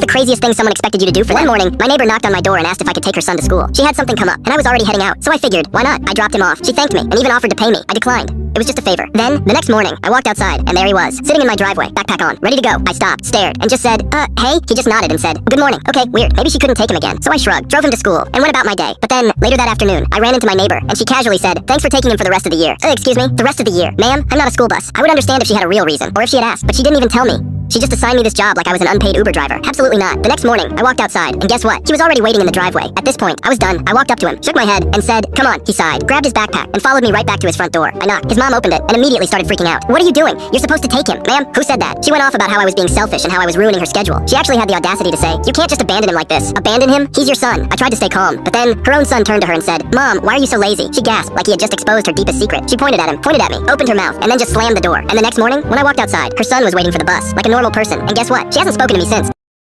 the craziest thing someone expected you to do for them? One morning, my neighbor knocked on my door and asked if I could take her son to school. She had something come up, and I was already heading out, so I figured, why not? I dropped him off. She thanked me, and even offered to pay me. I declined. It was just a favor. Then, the next morning, I walked outside, and there he was, sitting in my driveway, backpack on, ready to go. I stopped, stared, and just said, hey? He just nodded and said, good morning. Okay, weird. Maybe she couldn't take him again. So I shrugged, drove him to school, and went about my day. But then, later that afternoon, I ran into my neighbor, and she casually said, thanks for taking him for the rest of the year. Excuse me? The rest of the year? Ma'am, I'm not a school bus. I would understand if she had a real reason, or if she had asked, but she didn't even tell me. She just assigned me this job like I was an unpaid Uber driver. Absolutely not. The next morning, I walked outside, and guess what? He was already waiting in the driveway. At this point, I was done. I walked up to him, shook my head, and said, come on. He sighed, grabbed his backpack, and followed me right back to his front door. I knocked. His mom opened it, and immediately started freaking out. What are you doing? You're supposed to take him. Ma'am, who said that? She went off about how I was being selfish and how I was ruining her schedule. She actually had the audacity to say, you can't just abandon him like this. Abandon him? He's your son. I tried to stay calm, but then her own son turned to her and said, Mom, why are you so lazy? She gasped like he had just exposed her deepest secret. She pointed at him, pointed at me, opened her mouth, and then just slammed the door. And the next morning, when I walked outside, her son was waiting for the bus, like a normal person. And guess what? She hasn't spoken to me since.